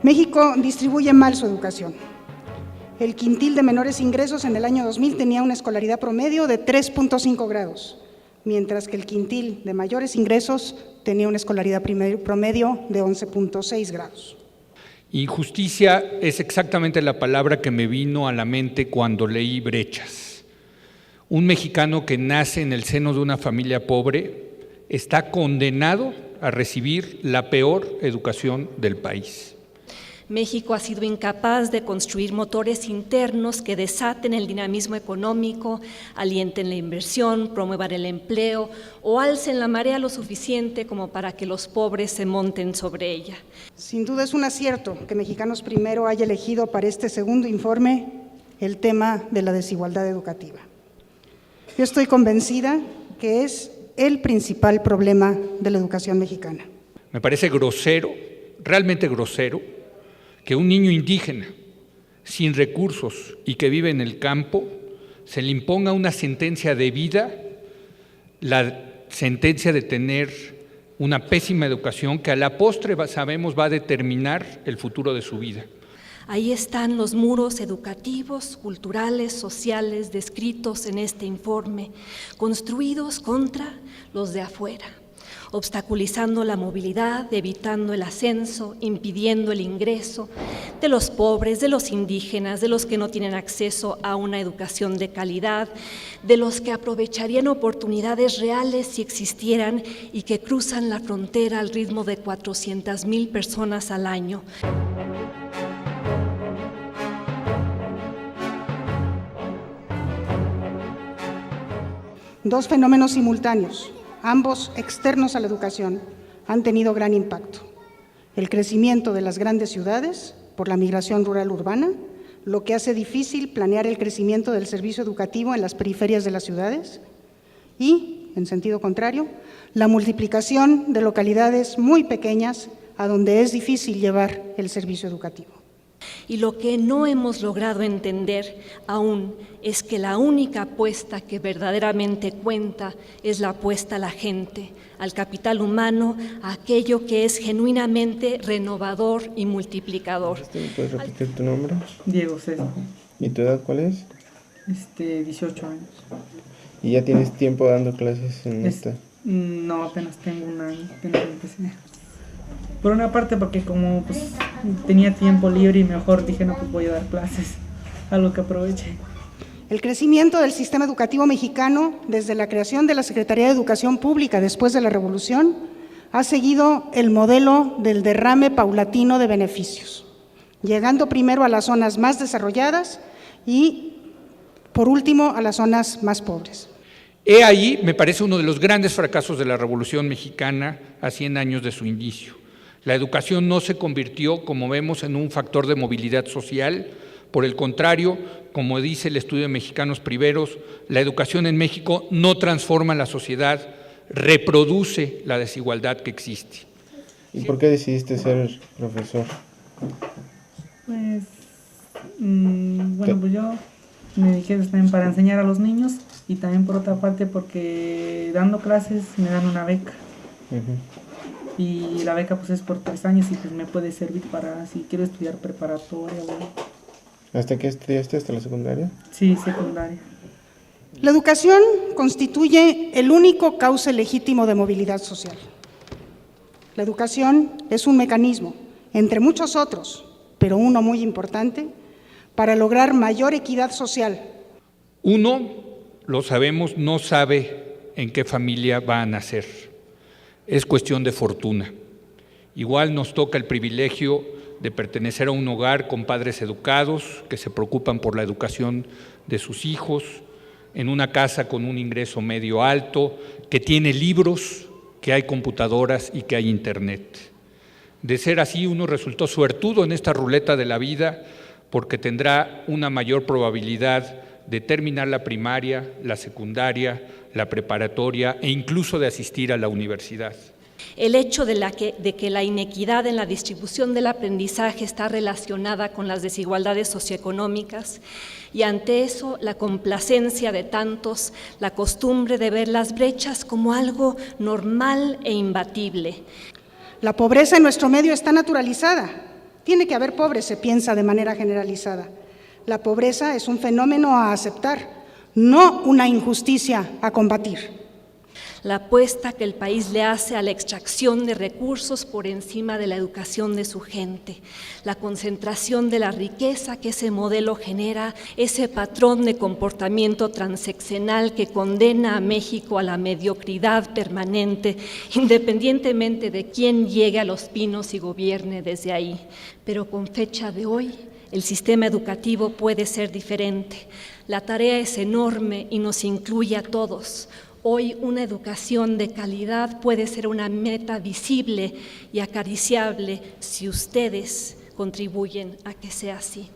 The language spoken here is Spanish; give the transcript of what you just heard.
México distribuye mal su educación. El quintil de menores ingresos en el año 2000 tenía una escolaridad promedio de 3.5 grados, mientras que el quintil de mayores ingresos tenía una escolaridad promedio de 11.6 grados. Injusticia es exactamente la palabra que me vino a la mente cuando leí Brechas. Un mexicano que nace en el seno de una familia pobre está condenado a recibir la peor educación del país. México ha sido incapaz de construir motores internos que desaten el dinamismo económico, alienten la inversión, promuevan el empleo o alcen la marea lo suficiente como para que los pobres se monten sobre ella. Sin duda es un acierto que Mexicanos Primero haya elegido para este segundo informe el tema de la desigualdad educativa. Yo estoy convencida que es el principal problema de la educación mexicana. Me parece grosero, realmente grosero, que un niño indígena, sin recursos y que vive en el campo, se le imponga una sentencia de vida, la sentencia de tener una pésima educación que a la postre sabemos va a determinar el futuro de su vida. Ahí están los muros educativos, culturales, sociales descritos en este informe, construidos contra los de afuera, obstaculizando la movilidad, evitando el ascenso, impidiendo el ingreso de los pobres, de los indígenas, de los que no tienen acceso a una educación de calidad, de los que aprovecharían oportunidades reales si existieran y que cruzan la frontera al ritmo de 400,000 personas al año. Dos fenómenos simultáneos, ambos externos a la educación, han tenido gran impacto. El crecimiento de las grandes ciudades por la migración rural-urbana, lo que hace difícil planear el crecimiento del servicio educativo en las periferias de las ciudades y, en sentido contrario, la multiplicación de localidades muy pequeñas a donde es difícil llevar el servicio educativo. Y lo que no hemos logrado entender aún es que la única apuesta que verdaderamente cuenta es la apuesta a la gente, al capital humano, a aquello que es genuinamente renovador y multiplicador. ¿Me puedes repetir tu nombre? Diego César. ¿Y tu edad cuál es? 18 años. ¿Y ya tienes tiempo dando clases en esta? No, apenas tengo un año, apenas empecé. Por una parte porque como pues tenía tiempo libre y mejor dije, no, pues voy a dar clases, algo que aproveche. El crecimiento del sistema educativo mexicano desde la creación de la Secretaría de Educación Pública después de la Revolución ha seguido el modelo del derrame paulatino de beneficios, llegando primero a las zonas más desarrolladas y, por último, a las zonas más pobres. He ahí, me parece, uno de los grandes fracasos de la Revolución Mexicana a 100 años de su inicio. La educación no se convirtió, como vemos, en un factor de movilidad social. Por el contrario, como dice el estudio de Mexicanos Primeros, la educación en México no transforma la sociedad, reproduce la desigualdad que existe. ¿Y por qué decidiste ser profesor? Pues, bueno, pues yo me dediqué también para enseñar a los niños y también por otra parte porque dando clases me dan una beca. Y la beca pues es por 3 años y pues me puede servir para si quiero estudiar preparatoria. Bueno. ¿Hasta qué estudiaste? ¿Hasta la secundaria? Sí, secundaria. La educación constituye el único cauce legítimo de movilidad social. La educación es un mecanismo, entre muchos otros, pero uno muy importante, para lograr mayor equidad social. Uno, lo sabemos, no sabe en qué familia va a nacer. Es cuestión de fortuna. Igual nos toca el privilegio de pertenecer a un hogar con padres educados que se preocupan por la educación de sus hijos, en una casa con un ingreso medio alto, que tiene libros, que hay computadoras y que hay internet. De ser así, uno resultó suertudo en esta ruleta de la vida porque tendrá una mayor probabilidad de terminar la primaria, la secundaria, la preparatoria e incluso de asistir a la universidad. El hecho de que la inequidad en la distribución del aprendizaje está relacionada con las desigualdades socioeconómicas y ante eso la complacencia de tantos, la costumbre de ver las brechas como algo normal e imbatible. La pobreza en nuestro medio está naturalizada. Tiene que haber pobres, se piensa de manera generalizada. La pobreza es un fenómeno a aceptar, no una injusticia a combatir. La apuesta que el país le hace a la extracción de recursos por encima de la educación de su gente, la concentración de la riqueza que ese modelo genera, ese patrón de comportamiento transeccional que condena a México a la mediocridad permanente, independientemente de quién llegue a Los Pinos y gobierne desde ahí. Pero con fecha de hoy, el sistema educativo puede ser diferente. La tarea es enorme y nos incluye a todos. Hoy una educación de calidad puede ser una meta visible y acariciable si ustedes contribuyen a que sea así.